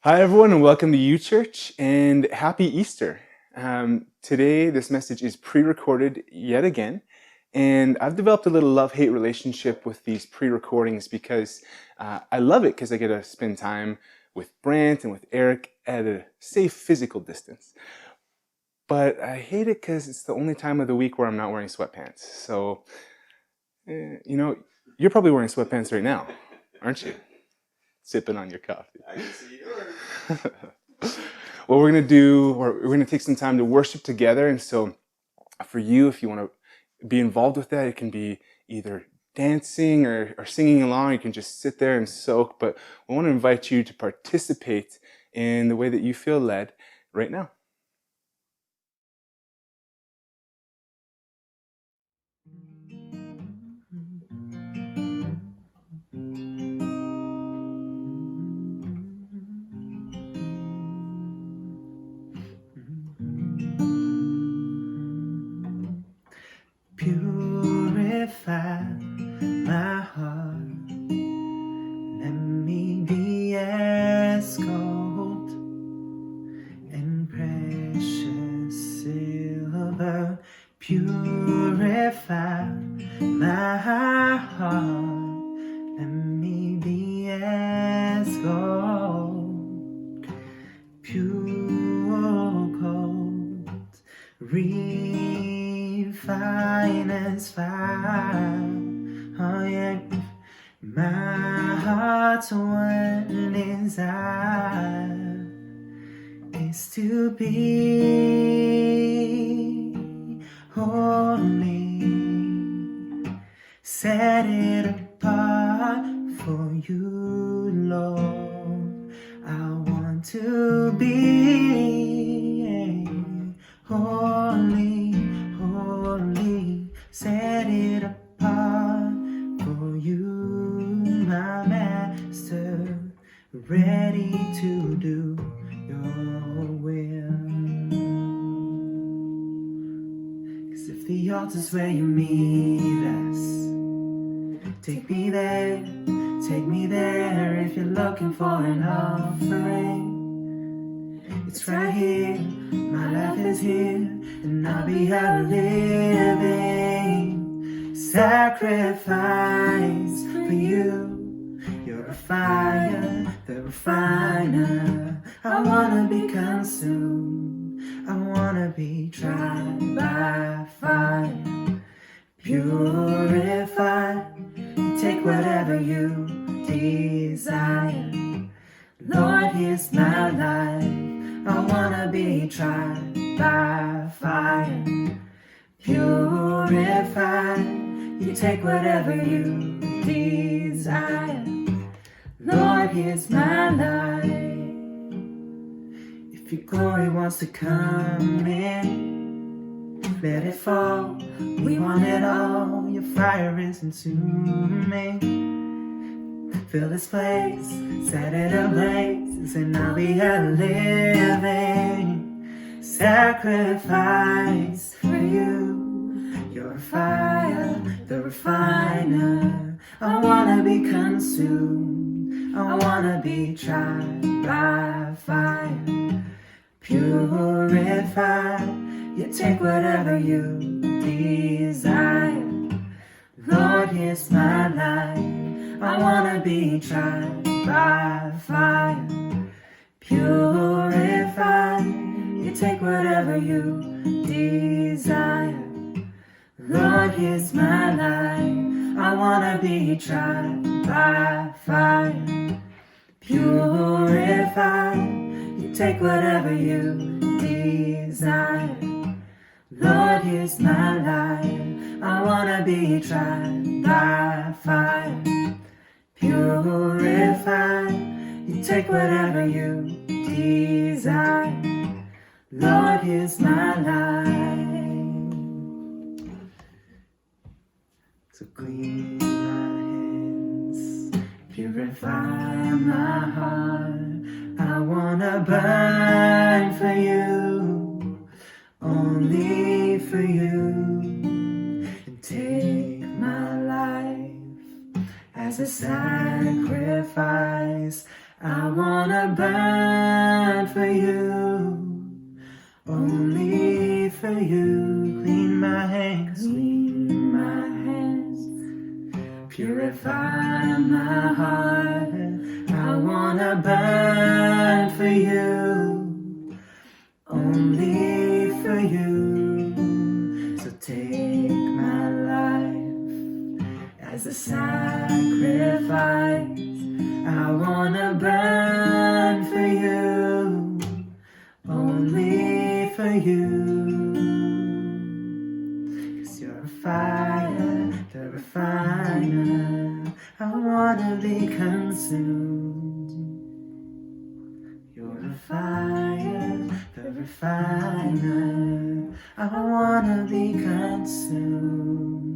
Hi, everyone, and welcome to UChurch, and happy Easter. Today, this message is pre-recorded yet again, and I've developed a little love-hate relationship with these pre-recordings because I love it because I get to spend time with Brant and with Eric at a safe physical distance. But I hate it because it's the only time of the week where I'm not wearing sweatpants. So, you're probably wearing sweatpants right now, aren't you? Sipping on your coffee. I can see yours. What we're going to take some time to worship together. And so for you, if you want to be involved with that, it can be either dancing or singing along. You can just sit there and soak. But we want to invite you to participate in the way that you feel led right now. Purify my heart, let me be as gold and precious silver. Purify my heart, let me be as gold, pure gold. Refine as fire, oh yeah. My heart's one desire is to be holy, set it apart for you, Lord. I want to be holy, holy, set it apart for you, my master, ready to do your will. 'Cause if the altar's where you meet us, take me there if you're looking for an offering. It's right here, my life is here, and I'll be a living sacrifice for you. You're a fire, the refiner. I wanna be consumed, I wanna be tried by fire. Purified, take whatever you desire. Lord, here's my life, I wanna be tried by fire. Purified, you take whatever you desire. Lord, here's my life. If your glory wants to come in, let it fall. We want it all. Your fire is consuming. Fill this place, set it ablaze, and I'll be a living sacrifice for you. You're a fire, the refiner. I wanna be consumed, I wanna be tried by fire. Purified, you take whatever you desire. Lord, here's my life, I wanna be tried by fire. Purified, you take whatever you desire. Lord, here's my life, I wanna be tried by fire. Purified, you take whatever you desire. Lord, here's my life, I wanna be tried by fire. Purified, you take whatever you desire. Lord, here's my life. So clean my hands, purify my heart. I wanna burn for you, only for you. And take my life as a sacrifice. I wanna burn for you, only for you. Clean my hands, purify my heart. I wanna burn for you, only for you. So take my life as a sacrifice. I wanna burn for you, only for you. 'Cause you're a fire, the refiner. I wanna be consumed. You're the fire, the refiner. I wanna be consumed.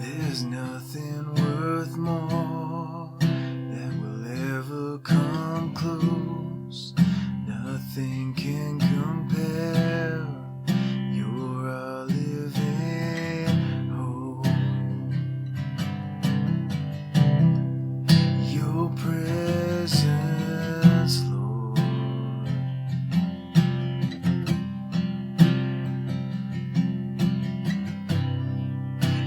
There's nothing worth more that will ever come close. Nothing can compare. You're our living hope. Your presence, Lord.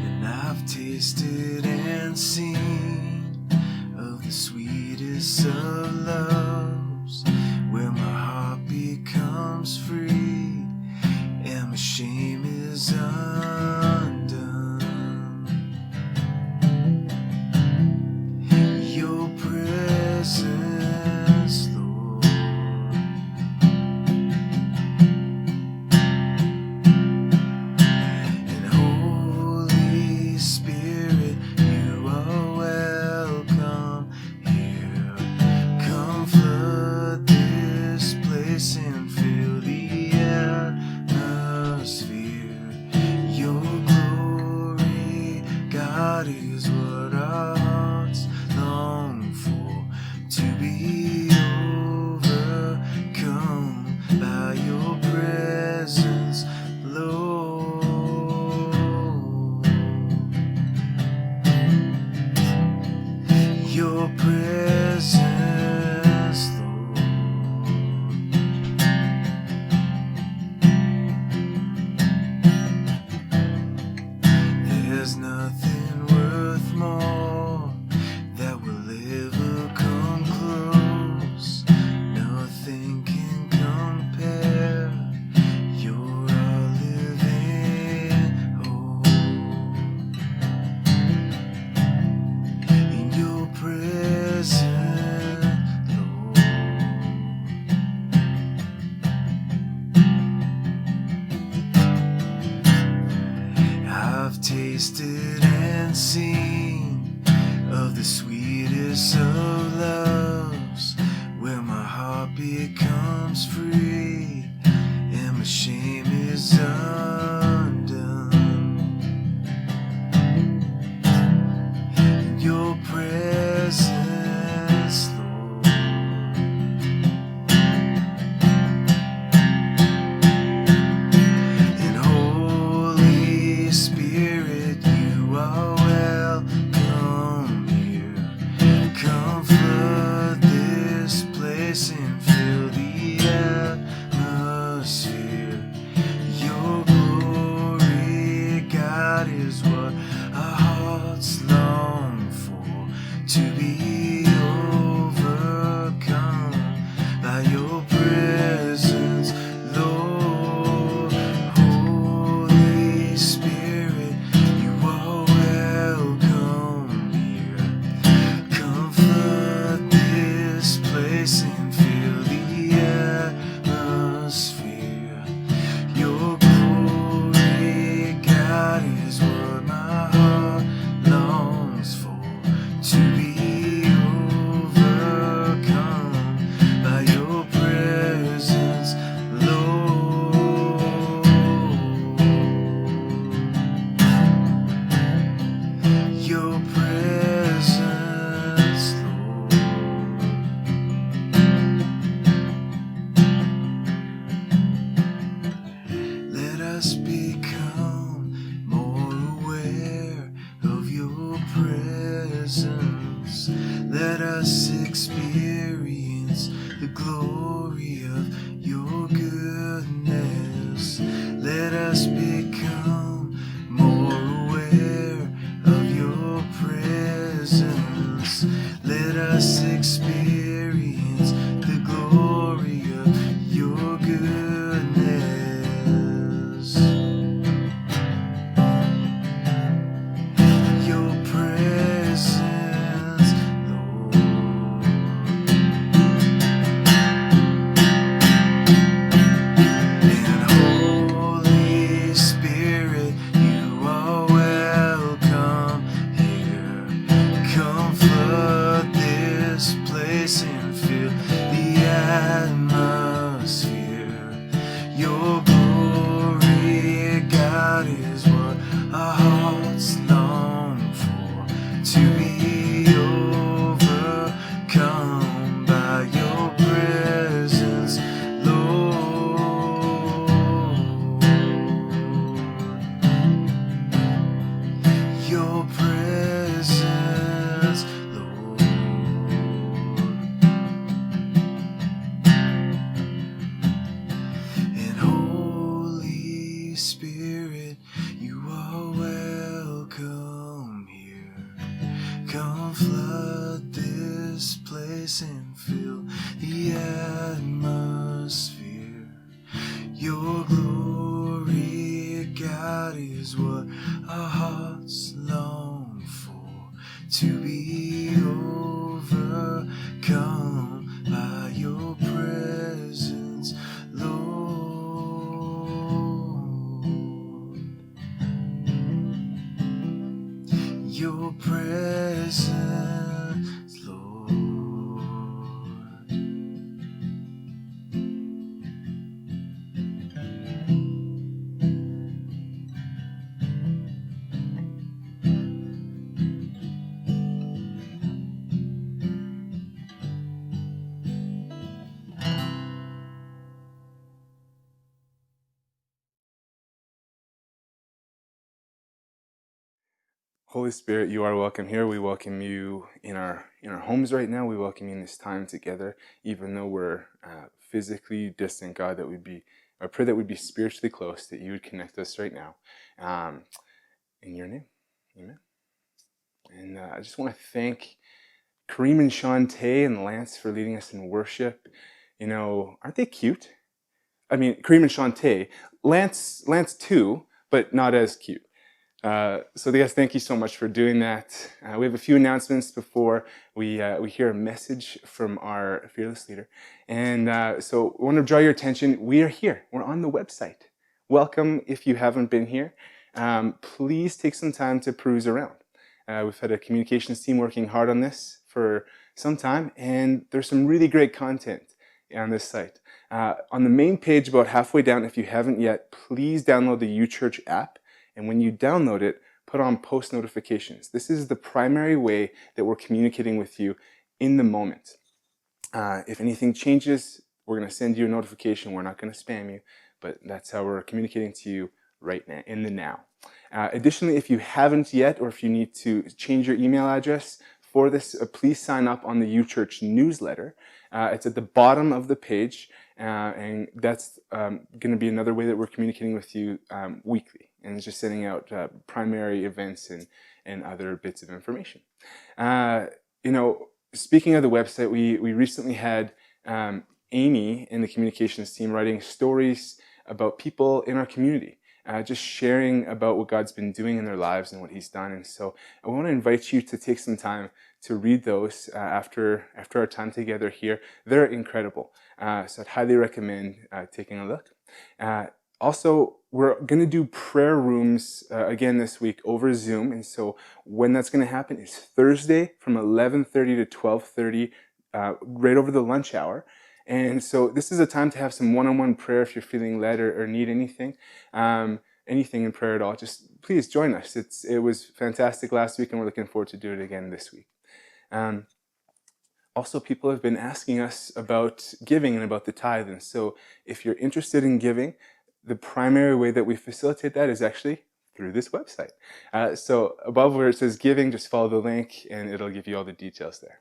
And I've tasted and seen of the sweetest of loves, where my heart becomes free and my shame is undone. Your presence, Lord. And Holy Spirit, you are welcome here. Come flood this place and fill the atmosphere. Your glory, God, is what our hearts long for, to be overcome by your presence, Lord. Your presence, Lord. There's nothing worth more that will ever come close. Nothing can compare. You're our living hope. In your presence, Lord. I've tasted and seen of the sweetest of loves, where my heart becomes free and my shame is undone. In your presence, Lord. And Holy Spirit, you are welcome here. Come flood this place and fill the atmosphere. Your glory, God, is what our hearts long for, to be overcome by your presence, Lord. Holy Spirit, you are welcome here. Come flood this place and fill the atmosphere. Your glory, God, is what my heart longs for, to be overcome by your presence. glory of your goodness. Let us become more aware of your presence. Let us experience the glory of your goodness. Your presence, Lord. And Holy Spirit, you are welcome here. Come flood this place and fill the atmosphere. Your glory, God, is what our hearts long for, to be overcome by your presence, Lord. Your presence, Lord. And Holy Spirit, you are welcome here. Come flood this place and fill the atmosphere. Your glory, God, is what our hearts long for, to be overcome by your presence, Lord. Your presence, Lord. Holy Spirit, you are welcome here. We welcome you in our homes right now. We welcome you in this time together, even though we're physically distant. God, I pray that we'd be spiritually close, that you would connect us right now. In your name, amen. And I just want to thank Kareem and Shantae and Lance for leading us in worship. You know, aren't they cute? I mean, Kareem and Shantae, Lance too, but not as cute. So guys, thank you so much for doing that. We have a few announcements before we hear a message from our fearless leader. And so I want to draw your attention. We are here. We're on the website. Welcome if you haven't been here. Please take some time to peruse around. We've had a communications team working hard on this for some time, and there's some really great content on this site. On the main page, about halfway down, if you haven't yet, please download the UChurch app. And when you download it, put on post notifications. This is the primary way that we're communicating with you in the moment. If anything changes, we're going to send you a notification. We're not going to spam you, but that's how we're communicating to you right now, in the now. Additionally, if you haven't yet, or if you need to change your email address for this, please sign up on the UChurch newsletter. It's at the bottom of the page, and that's going to be another way that we're communicating with you weekly, and just sending out primary events and other bits of information. Speaking of the website, we recently had Amy in the communications team writing stories about people in our community, just sharing about what God's been doing in their lives and what He's done. And so I want to invite you to take some time to read those after our time together here. They're incredible. So I'd highly recommend taking a look. Also, we're going to do prayer rooms again this week over Zoom. And so when that's going to happen is Thursday from 11:30 to 12:30, right over the lunch hour. And so this is a time to have some one-on-one prayer if you're feeling led or need anything in prayer at all. Just please join us. It was fantastic last week, and we're looking forward to do it again this week. Also, people have been asking us about giving and about the tithe. And so if you're interested in giving, the primary way that we facilitate that is actually through this website. So above where it says giving, just follow the link and it'll give you all the details there.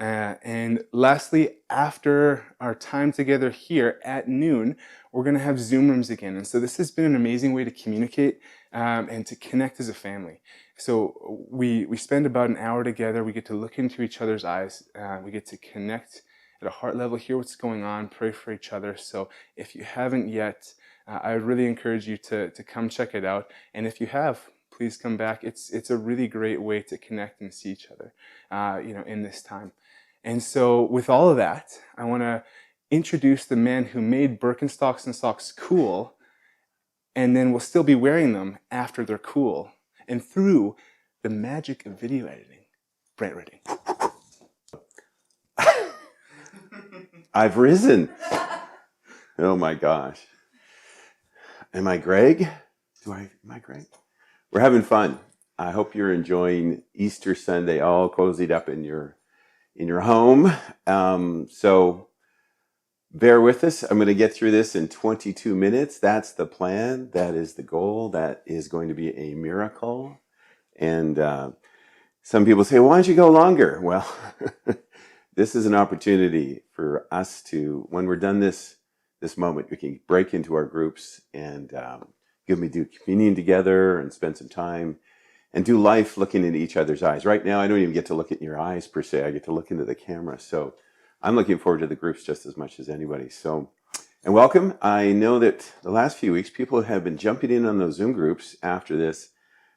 And lastly, after our time together here at noon, we're going to have Zoom rooms again. And so this has been an amazing way to communicate and to connect as a family. So we spend about an hour together. We get to look into each other's eyes. We get to connect at a heart level, hear what's going on, pray for each other. So if you haven't yet, I would really encourage you to come check it out. And if you have, please come back. It's a really great way to connect and see each other, in this time. And so with all of that, I want to introduce the man who made Birkenstocks and socks cool, and then will still be wearing them after they're cool, and through the magic of video editing, Brant Redding. I've risen. Oh my gosh. Am I Greg? Am I Greg? We're having fun. I hope you're enjoying Easter Sunday, all cozied up in your home. So bear with us. I'm going to get through this in 22 minutes. That's the plan. That is the goal. That is going to be a miracle. And some people say, why don't you go longer? Well, this is an opportunity for us to, when we're done this moment, we can break into our groups and do communion together and spend some time and do life looking into each other's eyes. Right now, I don't even get to look at your eyes per se. I get to look into the camera. So I'm looking forward to the groups just as much as anybody. So, and welcome. I know that the last few weeks, people have been jumping in on those Zoom groups after this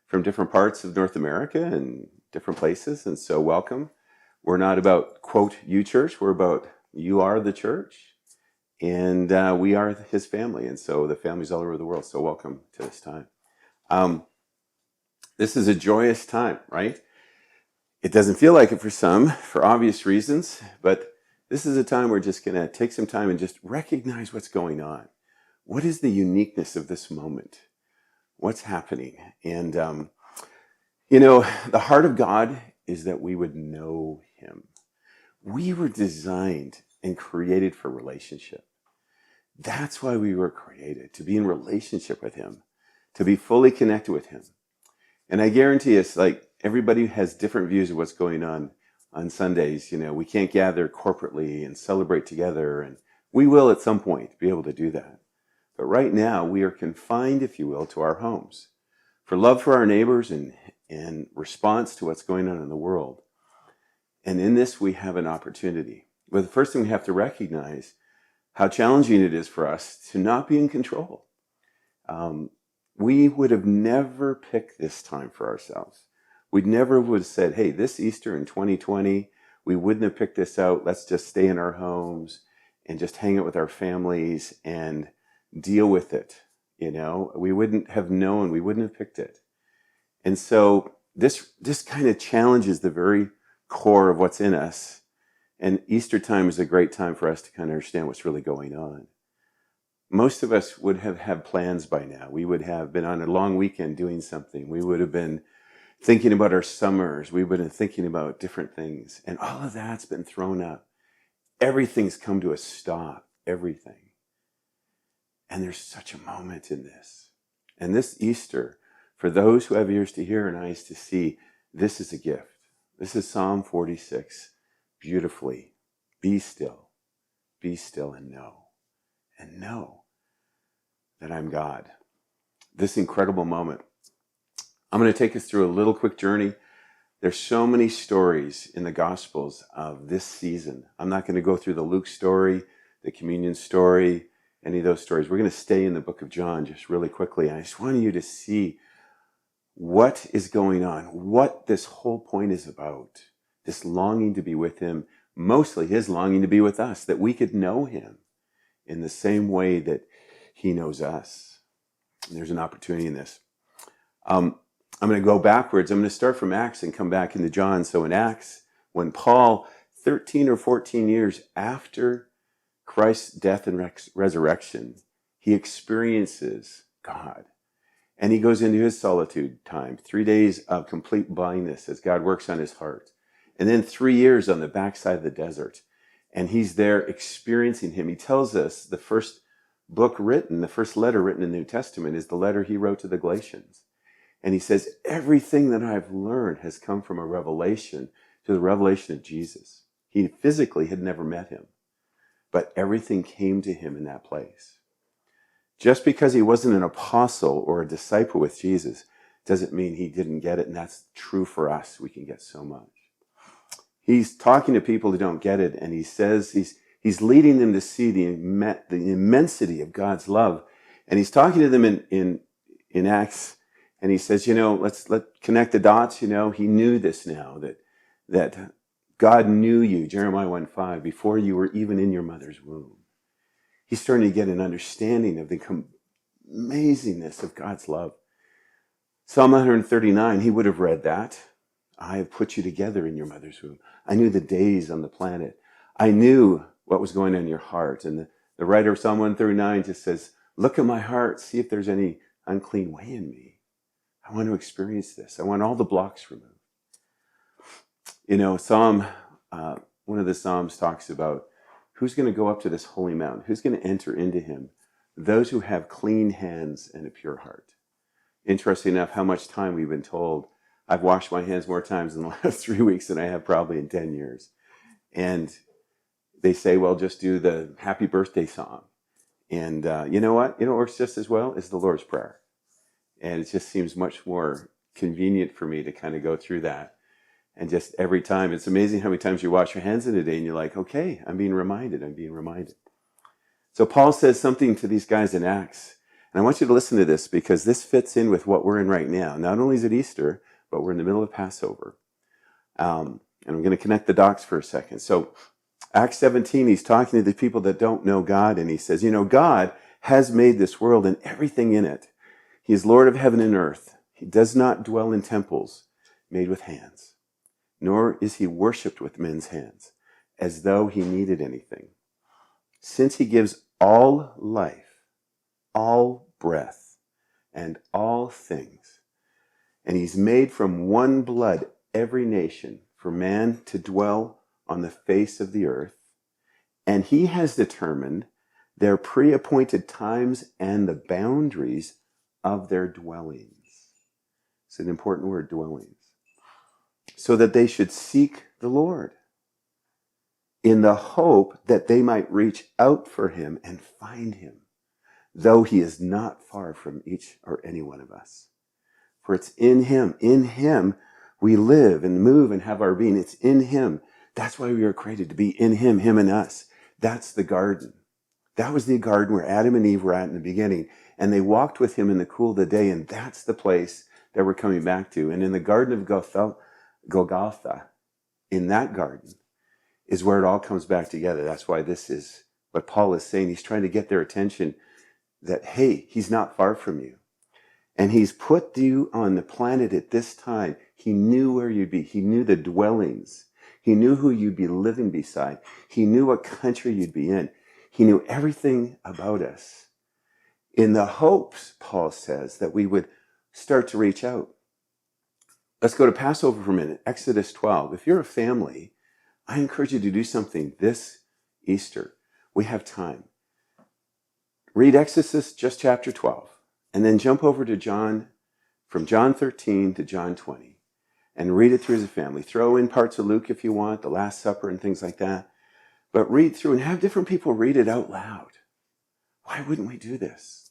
from different parts of North America and different places. And so welcome. We're not about, quote, UChurch. We're about you are the church. And we are his family. And so the family's all over the world. So welcome to this time. This is a joyous time, right? It doesn't feel like it for some, for obvious reasons. But this is a time we're just going to take some time and just recognize what's going on. What is the uniqueness of this moment? What's happening? And, the heart of God is that we would know him. We were designed and created for relationship. That's why we were created, to be in relationship with him, to be fully connected with him. And I guarantee it's like everybody has different views of what's going on Sundays. We can't gather corporately and celebrate together, and we will at some point be able to do that. But right now we are confined, if you will, to our homes for love for our neighbors and response to what's going on in the world. And in this, we have an opportunity. But the first thing we have to recognize how challenging it is for us to not be in control. We would have never picked this time for ourselves. We never would have said, hey, this Easter in 2020, we wouldn't have picked this out. Let's just stay in our homes and just hang out with our families and deal with it. We wouldn't have known, we wouldn't have picked it. And so this kind of challenges the very core of what's in us. And Easter time is a great time for us to kind of understand what's really going on. Most of us would have had plans by now. We would have been on a long weekend doing something. We would have been thinking about our summers. We would have been thinking about different things. And all of that's been thrown up. Everything's come to a stop. Everything. And there's such a moment in this. And this Easter, for those who have ears to hear and eyes to see, this is a gift. This is Psalm 46. Beautifully, be still and know that I'm God. This incredible moment. I'm going to take us through a little quick journey. There's so many stories in the Gospels of this season. I'm not going to go through the Luke story, the communion story, any of those stories. We're going to stay in the book of John just really quickly. I just want you to see what is going on, what this whole point is about. This longing to be with him, mostly his longing to be with us, that we could know him in the same way that he knows us. And there's an opportunity in this. I'm going to go backwards. I'm going to start from Acts and come back into John. So in Acts, when Paul, 13 or 14 years after Christ's death and resurrection, he experiences God. And he goes into his solitude time, 3 days of complete blindness as God works on his heart. And then 3 years on the backside of the desert. And he's there experiencing him. He tells us the first book written, the first letter written in the New Testament is the letter he wrote to the Galatians. And he says, everything that I've learned has come from a revelation to the revelation of Jesus. He physically had never met him, but everything came to him in that place. Just because he wasn't an apostle or a disciple with Jesus doesn't mean he didn't get it, and that's true for us. We can get so much. He's talking to people who don't get it, and he says he's leading them to see the immensity of God's love. And he's talking to them in Acts, and he says, let's connect the dots. He knew this now, that God knew you, Jeremiah 1:5, before you were even in your mother's womb. He's starting to get an understanding of the amazingness of God's love. Psalm 139, he would have read that. I have put you together in your mother's womb. I knew the days on the planet. I knew what was going on in your heart. And the writer of Psalm 139 just says, look at my heart, see if there's any unclean way in me. I want to experience this. I want all the blocks removed. One of the Psalms talks about who's going to go up to this holy mountain? Who's going to enter into him? Those who have clean hands and a pure heart. Interesting enough, how much time we've been told. I've washed my hands more times in the last 3 weeks than I have probably in 10 years. And they say, well, just do the happy birthday song. And you know what? It works just as well as the Lord's Prayer. And it just seems much more convenient for me to kind of go through that. And just every time, it's amazing how many times you wash your hands in a day and you're like, okay, I'm being reminded. So Paul says something to these guys in Acts. And I want you to listen to this because this fits in with what we're in right now. Not only is it Easter, but we're in the middle of Passover. And I'm going to connect the dots for a second. So Acts 17, he's talking to the people that don't know God. And he says, God has made this world and everything in it. He is Lord of heaven and earth. He does not dwell in temples made with hands, nor is he worshipped with men's hands, as though he needed anything. Since he gives all life, all breath, and all things, and he's made from one blood every nation for man to dwell on the face of the earth, and he has determined their pre-appointed times and the boundaries of their dwellings. It's an important word, dwellings. So that they should seek the Lord in the hope that they might reach out for him and find him, though he is not far from each or any one of us. For it's in him we live and move and have our being. It's in him. That's why we were created, to be in him and us. That's the garden. That was the garden where Adam and Eve were at in the beginning. And they walked with him in the cool of the day. And that's the place that we're coming back to. And in the Garden of Golgotha, in that garden, is where it all comes back together. That's why this is what Paul is saying. He's trying to get their attention that, hey, he's not far from you. And he's put you on the planet at this time. He knew where you'd be. He knew the dwellings. He knew who you'd be living beside. He knew what country you'd be in. He knew everything about us. In the hopes, Paul says, that we would start to reach out. Let's go to Passover for a minute. Exodus 12. If you're a family, I encourage you to do something this Easter. We have time. Read Exodus, just chapter 12, and then jump over to John, from John 13 to John 20, and read it through as a family. Throw in parts of Luke if you want, the Last Supper and things like that. But read through and have different people read it out loud. Why wouldn't we do this?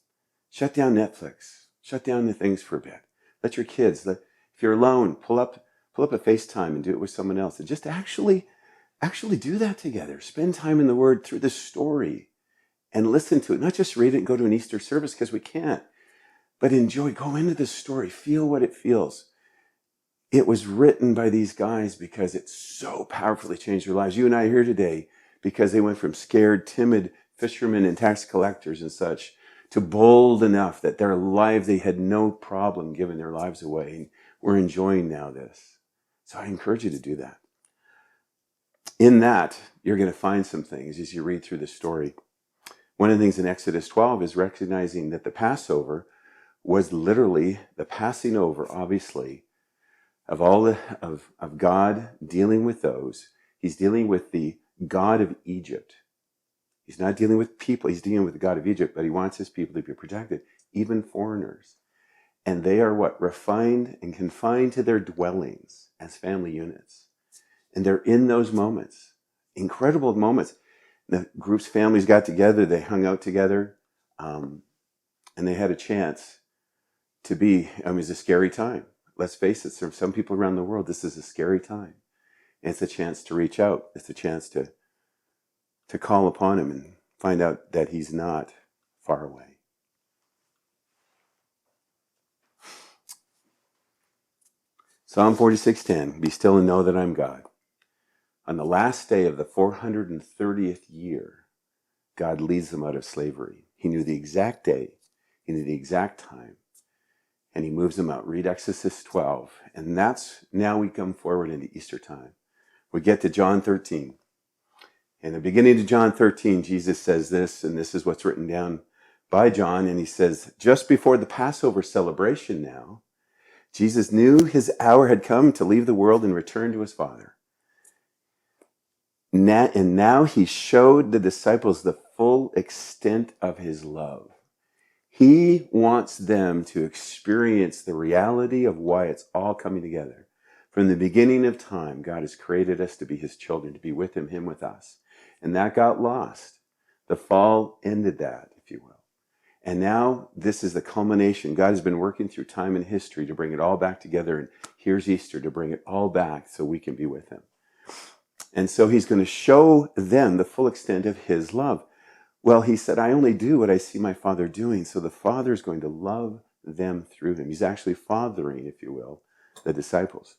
Shut down Netflix. Shut down the things for a bit. Let your kids, if you're alone, pull up a FaceTime and do it with someone else. And just actually do that together. Spend time in the Word through the story and listen to it. Not just read it and go to an Easter service because we can't. But enjoy, go into the story, feel what it feels. It was written by these guys because it so powerfully changed their lives. You and I are here today because they went from scared, timid fishermen and tax collectors and such to bold enough that their lives, they had no problem giving their lives away. And we're enjoying now this. So I encourage you to do that. In that, you're going to find some things as you read through the story. One of the things in Exodus 12 is recognizing that the Passover was literally the passing over, obviously, of all of God dealing with those. He's dealing with the God of Egypt. He's not dealing with people. He's dealing with the God of Egypt, but he wants his people to be protected, even foreigners. And they are what? Refined and confined to their dwellings as family units. And they're in those moments. incredible moments. The group's families got together, they hung out together, and they had a chance to be, it was a scary time. Let's face it, for some people around the world, this is a scary time. And it's a chance to reach out. It's a chance to call upon him and find out that he's not far away. Psalm 46:10, be still and know that I'm God. On the last day of the 430th year, God leads them out of slavery. He knew the exact day, he knew the exact time, and he moves them out. Read Exodus 12, and that's, now we come forward into Easter time. We get to John 13. In the beginning of John 13, Jesus says this, and this is what's written down by John, and he says, just before the Passover celebration now, Jesus knew his hour had come to leave the world and return to his Father. And now he showed the disciples the full extent of his love. He wants them to experience the reality of why it's all coming together. From the beginning of time, God has created us to be his children, to be with him with us. And that got lost. The fall ended that, if you will. And now this is the culmination. God has been working through time and history to bring it all back together. And here's Easter to bring it all back so we can be with him. And so he's going to show them the full extent of his love. Well, he said, I only do what I see my Father doing. So the Father is going to love them through him. He's actually fathering, if you will, the disciples.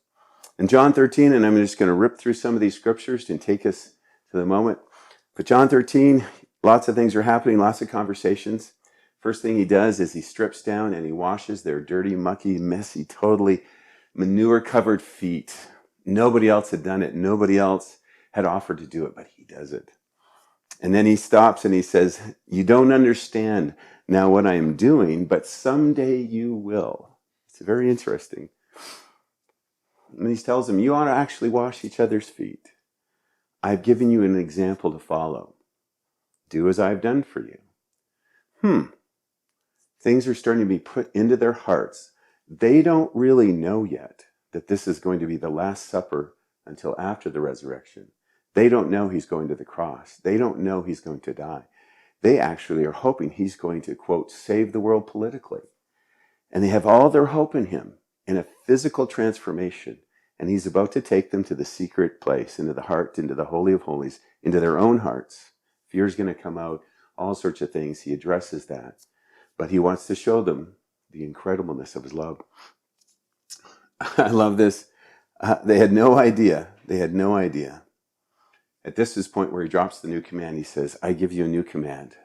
In John 13, and I'm just going to rip through some of these scriptures and take us to the moment. But John 13, lots of things are happening, lots of conversations. First thing he does is he strips down and he washes their dirty, mucky, messy, totally manure-covered feet. Nobody else had done it. Nobody else had offered to do it, but he does it. And then he stops and he says, you don't understand now what I am doing, but someday you will. It's very interesting. And he tells them, you ought to actually wash each other's feet. I've given you an example to follow. Do as I've done for you. Things are starting to be put into their hearts. They don't really know yet that this is going to be the Last Supper until after the resurrection. They don't know he's going to the cross. They don't know he's going to die. They actually are hoping he's going to, quote, save the world politically. And they have all their hope in him, in a physical transformation. And he's about to take them to the secret place, into the heart, into the Holy of Holies, into their own hearts. Fear's going to come out, all sorts of things. He addresses that. But he wants to show them the incredibleness of his love. I love this. They had no idea. They had no idea. At this is the point where he drops the new command. He says, I give you a new command.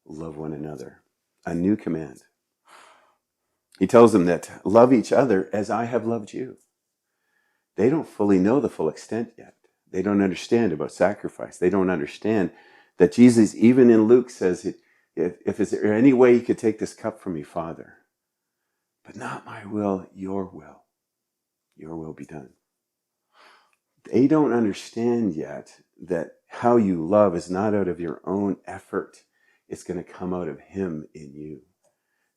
Love one another. A new command. He tells them that love each other as I have loved you. They don't fully know the full extent yet. They don't understand about sacrifice. They don't understand that Jesus, even in Luke, says, if is there any way you could take this cup from me, Father? But not my will, your will. Your will be done. They don't understand yet that how you love is not out of your own effort. It's going to come out of him in you.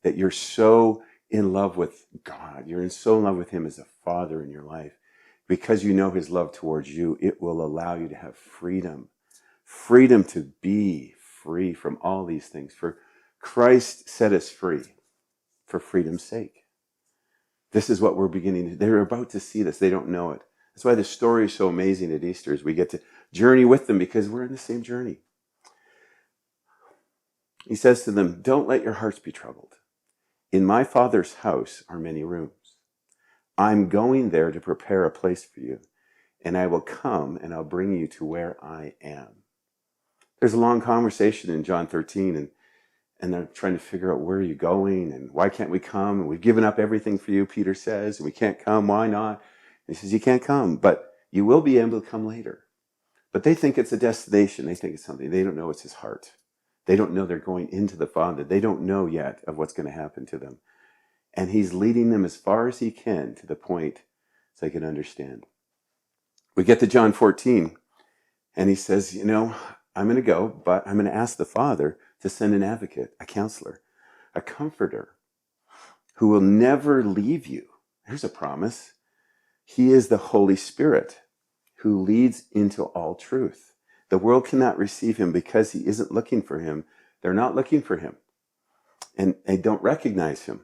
That you're so in love with God. You're so in love with him as a father in your life. Because you know his love towards you, it will allow you to have freedom. Freedom to be free from all these things. For Christ set us free for freedom's sake. This is what we're beginning to, they're about to see this. They don't know it. That's why the story is so amazing at Easter, is we get to journey with them because we're in the same journey. He says to them, don't let your hearts be troubled. In my Father's house are many rooms. I'm going there to prepare a place for you, and I will come and I'll bring you to where I am. There's a long conversation in John 13, and they're trying to figure out, where are you going, and why can't we come? And we've given up everything for you, Peter says, and we can't come. Why not? And he says, you can't come, but you will be able to come later. But they think it's a destination. They think it's something. They don't know it's his heart. They don't know they're going into the Father. They don't know yet of what's going to happen to them. And he's leading them as far as he can to the point so they can understand. We get to John 14, and he says, I'm going to go, but I'm going to ask the Father to send an advocate, a counselor, a comforter, who will never leave you. Here's a promise. He is the Holy Spirit, who leads into all truth. The world cannot receive him because he isn't looking for him. They're not looking for him. And they don't recognize him.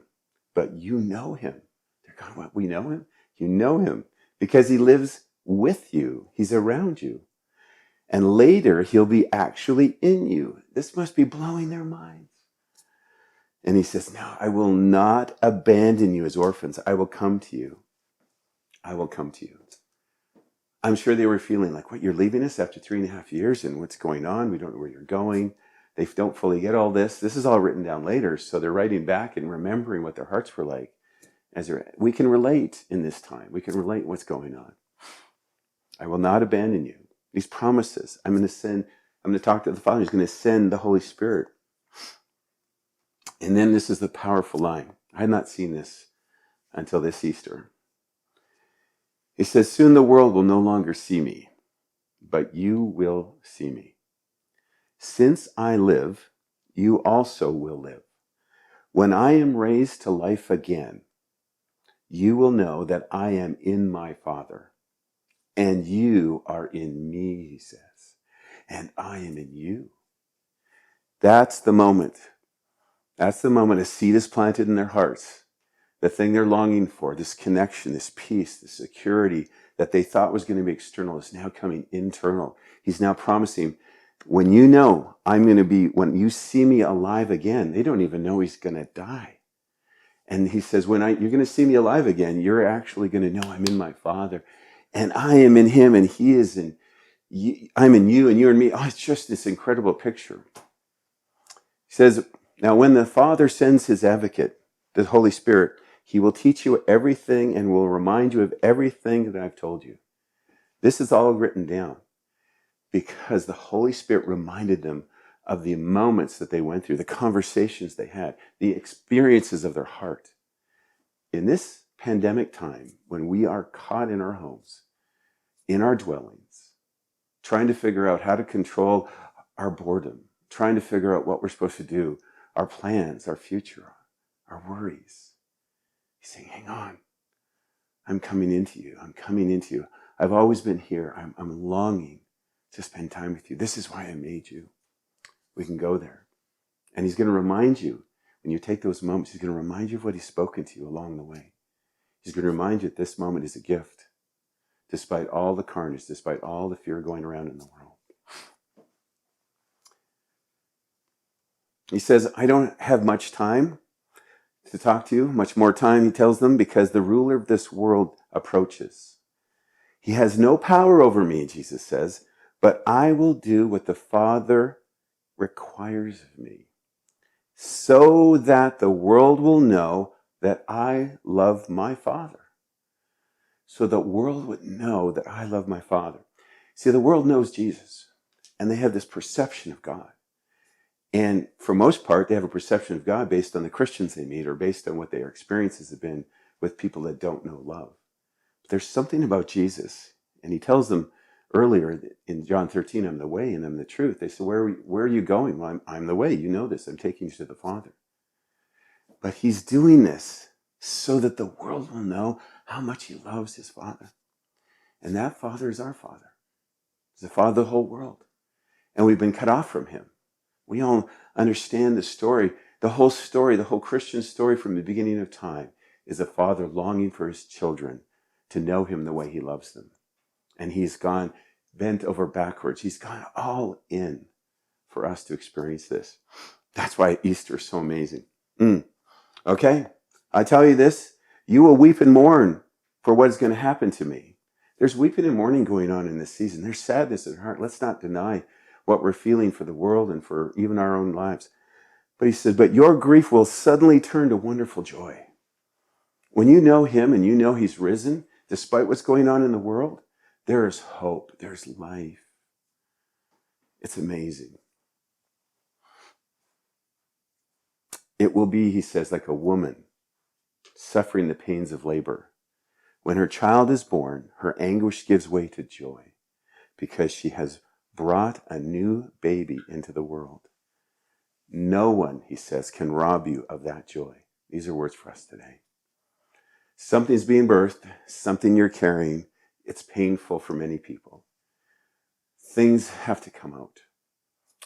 But you know him. They're going, what? We know him? You know him because he lives with you. He's around you. And later, he'll be actually in you. This must be blowing their minds. And he says, no, I will not abandon you as orphans. I will come to you. I will come to you. I'm sure they were feeling like, what, you're leaving us after 3.5 years and what's going on? We don't know where you're going. They don't fully get all this. This is all written down later. So they're writing back and remembering what their hearts were like. We can relate in this time. We can relate what's going on. I will not abandon you. These promises, I'm going to talk to the Father. He's going to send the Holy Spirit. And then this is the powerful line. I had not seen this until this Easter. He says, soon the world will no longer see me, but you will see me. Since I live, you also will live. When I am raised to life again, you will know that I am in my Father, and you are in me, he says, and I am in you. That's the moment. That's the moment a seed is planted in their hearts. The thing they're longing for, this connection, this peace, this security that they thought was going to be external is now coming internal. He's now promising, when you know I'm going to be, when you see me alive again, they don't even know he's going to die. And he says, you're going to see me alive again, you're actually going to know I'm in my Father and I am in him and he is in you. I'm in you and you're in me. Oh, it's just this incredible picture. He says, now when the Father sends his advocate, the Holy Spirit, he will teach you everything and will remind you of everything that I've told you. This is all written down because the Holy Spirit reminded them of the moments that they went through, the conversations they had, the experiences of their heart. In this pandemic time, when we are caught in our homes, in our dwellings, trying to figure out how to control our boredom, trying to figure out what we're supposed to do, our plans, our future, our worries. He's saying, hang on. I'm coming into you. I'm coming into you. I've always been here. I'm longing to spend time with you. This is why I made you. We can go there. And he's going to remind you, when you take those moments, he's going to remind you of what he's spoken to you along the way. He's going to remind you that this moment is a gift, despite all the carnage, despite all the fear going around in the world. He says, I don't have much time to talk to you, much more time, he tells them, because the ruler of this world approaches. He has no power over me, Jesus says, but I will do what the Father requires of me, so that the world will know that I love my Father. So the world would know that I love my Father. See, the world knows Jesus, and they have this perception of God. And for most part, they have a perception of God based on the Christians they meet or based on what their experiences have been with people that don't know love. But there's something about Jesus. And he tells them earlier in John 13, I'm the way and I'm the truth. They say, where are you going? Well, I'm the way. You know this. I'm taking you to the Father. But he's doing this so that the world will know how much he loves his Father. And that Father is our Father. He's the Father of the whole world. And we've been cut off from him. We all understand the story. The whole story, the whole Christian story from the beginning of time is a father longing for his children to know him the way he loves them. And he's gone bent over backwards. He's gone all in for us to experience this. That's why Easter is so amazing. Okay, I tell you this, you will weep and mourn for what is going to happen to me. There's weeping and mourning going on in this season. There's sadness in heart. Let's not deny what we're feeling for the world and for even our own lives. But he says, but your grief will suddenly turn to wonderful joy. When you know him and you know he's risen, despite what's going on in the world, there is hope. There's life. It's amazing. It will be, he says, like a woman suffering the pains of labor. When her child is born, her anguish gives way to joy because she has brought a new baby into the world. No one, he says, can rob you of that joy. These are words for us today. Something's being birthed, something you're carrying. It's painful for many people. Things have to come out.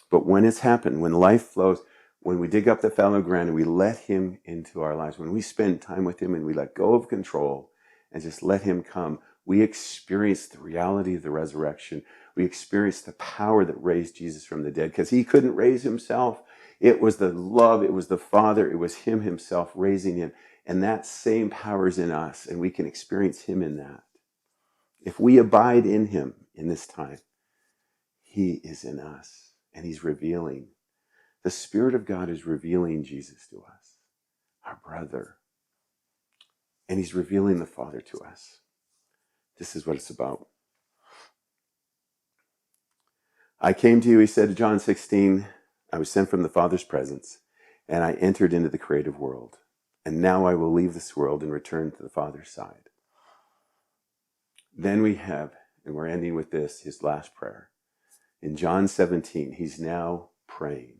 But when it's happened, when life flows, when we dig up the fallow ground and we let him into our lives, when we spend time with him and we let go of control and just let him come, we experience the reality of the resurrection. We experience the power that raised Jesus from the dead, because he couldn't raise himself. It was the love, it was the Father, it was him himself raising him. And that same power is in us, and we can experience him in that. If we abide in him in this time, he is in us, and he's revealing. The Spirit of God is revealing Jesus to us, our brother. And he's revealing the Father to us. This is what it's about. I came to you, he said to John 16, I was sent from the Father's presence, and I entered into the creative world. And now I will leave this world and return to the Father's side. Then we have, and we're ending with this, his last prayer. In John 17, he's now praying.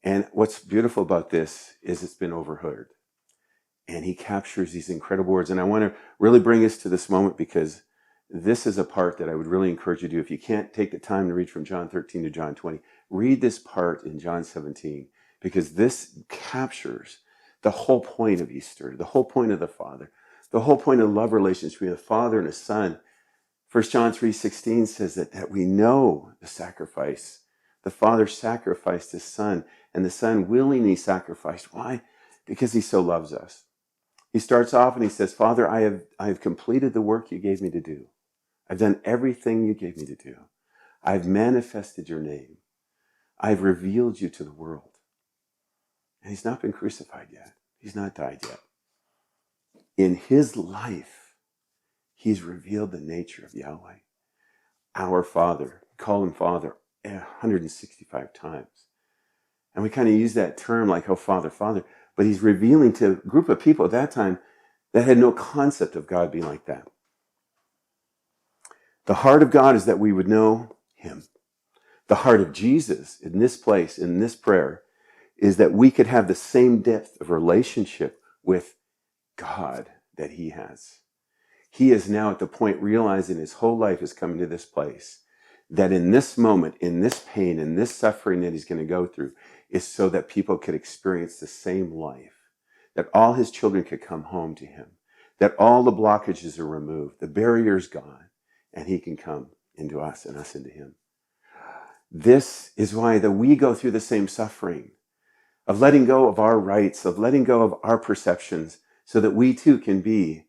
And what's beautiful about this is it's been overheard. And he captures these incredible words. And I want to really bring us to this moment, because this is a part that I would really encourage you to do. If you can't take the time to read from John 13 to John 20, read this part in John 17, because this captures the whole point of Easter, the whole point of the Father, the whole point of the love relationship between a Father and a Son. 1 John 3:16 says that we know the sacrifice. The Father sacrificed his Son, and the Son willingly sacrificed. Why? Because he so loves us. He starts off and he says, Father, I have completed the work you gave me to do. I've done everything you gave me to do. I've manifested your name. I've revealed you to the world. And he's not been crucified yet. He's not died yet. In his life, he's revealed the nature of Yahweh, our Father. We call him Father 165 times. And we kind of use that term like, oh, Father, Father. But he's revealing to a group of people at that time that had no concept of God being like that. The heart of God is that we would know him. The heart of Jesus in this place, in this prayer, is that we could have the same depth of relationship with God that he has. He is now at the point realizing his whole life is coming to this place, that in this moment, in this pain, in this suffering that he's going to go through, is so that people could experience the same life, that all his children could come home to him, that all the blockages are removed, the barrier's gone, and he can come into us and us into him. This is why that we go through the same suffering of letting go of our rights, of letting go of our perceptions, so that we too can be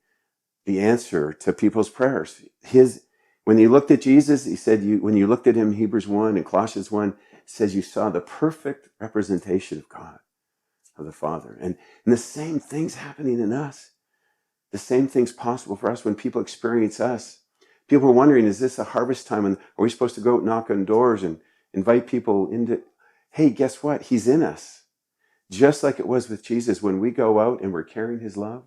the answer to people's prayers. When you looked at Jesus, he said, when you looked at him, Hebrews 1 and Colossians 1 says you saw the perfect representation of God, of the Father. And the same things happening in us. The same things possible for us when people experience us. People are wondering, is this a harvest time? And are we supposed to go out and knock on doors and invite people into? Hey, guess what? He's in us. Just like it was with Jesus, when we go out and we're carrying his love,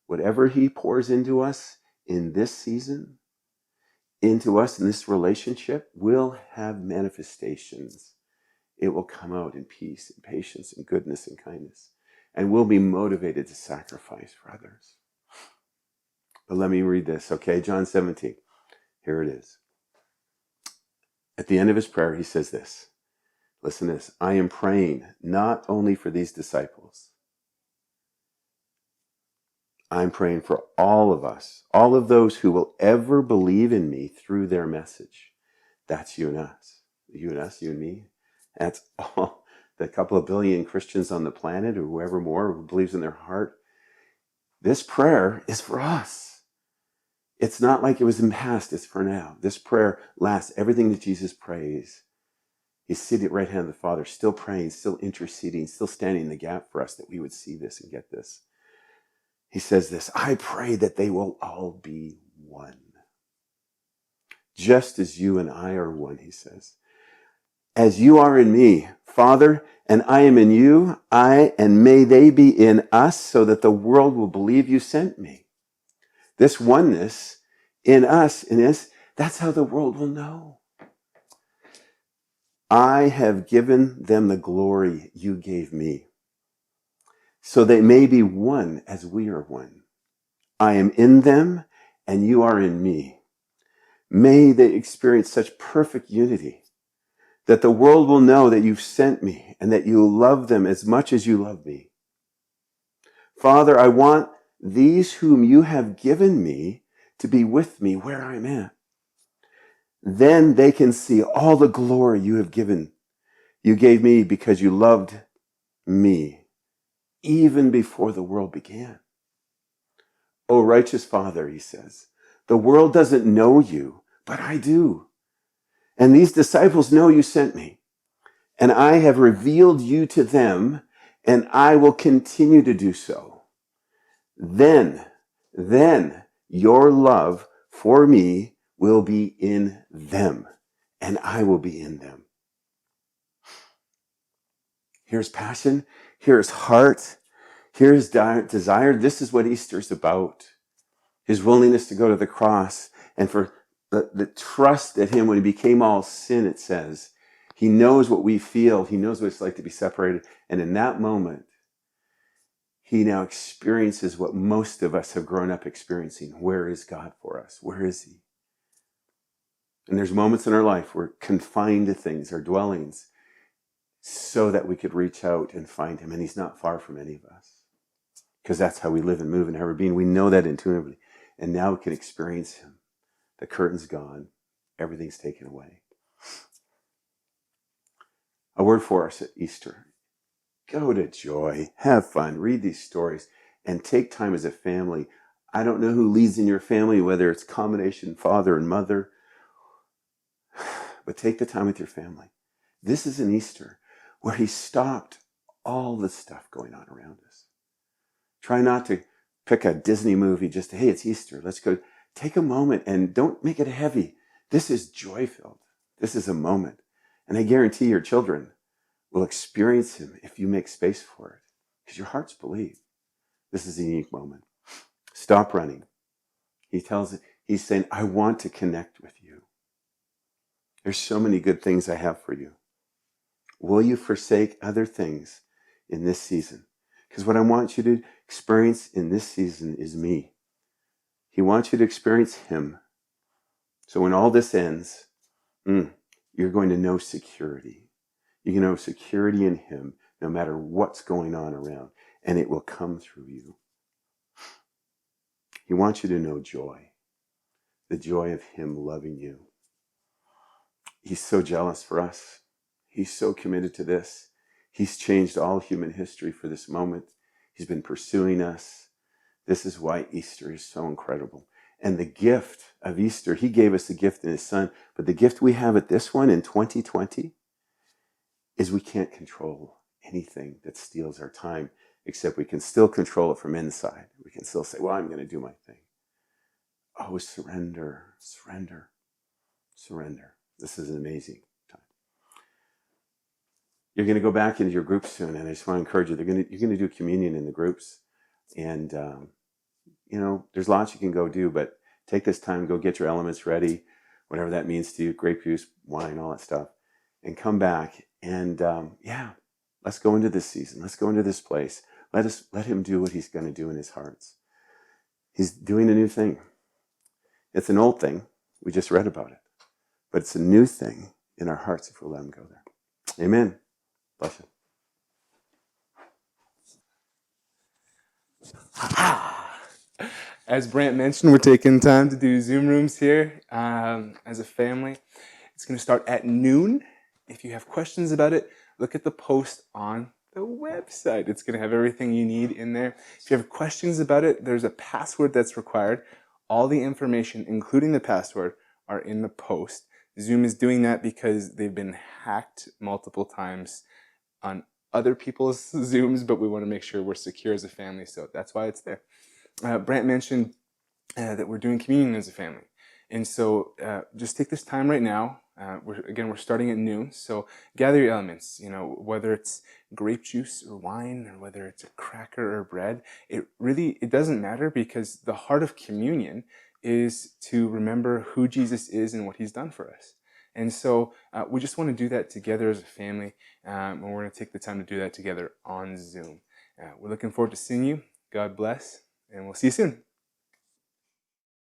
whatever he pours into us in this season, into us in this relationship, will have manifestations. It will come out in peace and patience and goodness and kindness. And we'll be motivated to sacrifice for others. But let me read this, okay? John 17. Here it is. At the end of his prayer, he says this. Listen to this. I am praying not only for these disciples. I'm praying for all of us, all of those who will ever believe in me through their message. That's you and us. You and us, you and me. That's all the couple of billion Christians on the planet, or whoever more who believes in their heart. This prayer is for us. It's not like it was in the past, it's for now. This prayer lasts. Everything that Jesus prays, he's sitting at the right hand of the Father, still praying, still interceding, still standing in the gap for us, that we would see this and get this. He says this, I pray that they will all be one. Just as you and I are one, he says. As you are in me, Father, and I am in you, and may they be in us, so that the world will believe you sent me. This oneness in us, in this, that's how the world will know. I have given them the glory you gave me, so they may be one as we are one. I am in them, and you are in me. May they experience such perfect unity that the world will know that you've sent me and that you love them as much as you love me. Father, I want these whom you have given me to be with me where I'm at. Then they can see all the glory you have given. You gave me because you loved me even before the world began. O righteous Father, he says, the world doesn't know you, but I do. And these disciples know you sent me. And I have revealed you to them, and I will continue to do so. Then your love for me will be in them, and I will be in them. Here's passion. Here's heart. Here's desire. This is what Easter is about. His willingness to go to the cross and for the trust that him when he became all sin, it says. He knows what we feel. He knows what it's like to be separated. And in that moment, he now experiences what most of us have grown up experiencing. Where is God for us? Where is he? And there's moments in our life we're confined to things, our dwellings, so that we could reach out and find him. And he's not far from any of us. Because that's how we live and move and have our being. We know that intuitively. And now we can experience him. The curtain's gone. Everything's taken away. A word for us at Easter. Go to joy. Have fun. Read these stories. And take time as a family. I don't know who leads in your family, whether it's combination father and mother. But take the time with your family. This is an Easter where he stopped all the stuff going on around us. Try not to pick a Disney movie just to, hey, it's Easter. Let's go. Take a moment and don't make it heavy. This is joy-filled. This is a moment. And I guarantee your children will experience him if you make space for it. Because your hearts believe. This is a unique moment. Stop running. He's saying, I want to connect with you. There's so many good things I have for you. Will you forsake other things in this season? Because what I want you to experience in this season is me. He wants you to experience him. So when all this ends, you're going to know security. You can know security in him no matter what's going on around. And it will come through you. He wants you to know joy. The joy of him loving you. He's so jealous for us. He's so committed to this. He's changed all human history for this moment. He's been pursuing us. This is why Easter is so incredible. And the gift of Easter, he gave us the gift in his son. But the gift we have at this one in 2020 is we can't control anything that steals our time, except we can still control it from inside. We can still say, well, I'm going to do my thing. Oh, surrender, surrender, surrender. This is an amazing time. You're going to go back into your groups soon, and I just want to encourage you. You're going to do communion in the groups, and there's lots you can go do, but take this time, go get your elements ready, whatever that means to you, grape juice, wine, all that stuff, and come back. And let's go into this season. Let's go into this place. Let him do what he's going to do in his hearts. He's doing a new thing. It's an old thing. We just read about it. But it's a new thing in our hearts if we'll let him go there. Amen. Bless you. As Brant mentioned, we're taking time to do Zoom rooms here as a family. It's going to start at noon. If you have questions about it, look at the post on the website. It's going to have everything you need in there. If you have questions about it, there's a password that's required. All the information, including the password, are in the post. Zoom is doing that because they've been hacked multiple times on other people's Zooms, but we want to make sure we're secure as a family, so that's why it's there. Brant mentioned that we're doing communion as a family. And so just take this time right now. We're starting at noon, so gather your elements, whether it's grape juice or wine, or whether it's a cracker or bread. It doesn't matter, because the heart of communion is to remember who Jesus is and what he's done for us. And so we just want to do that together as a family, and we're going to take the time to do that together on Zoom. We're looking forward to seeing you. God bless, and we'll see you soon.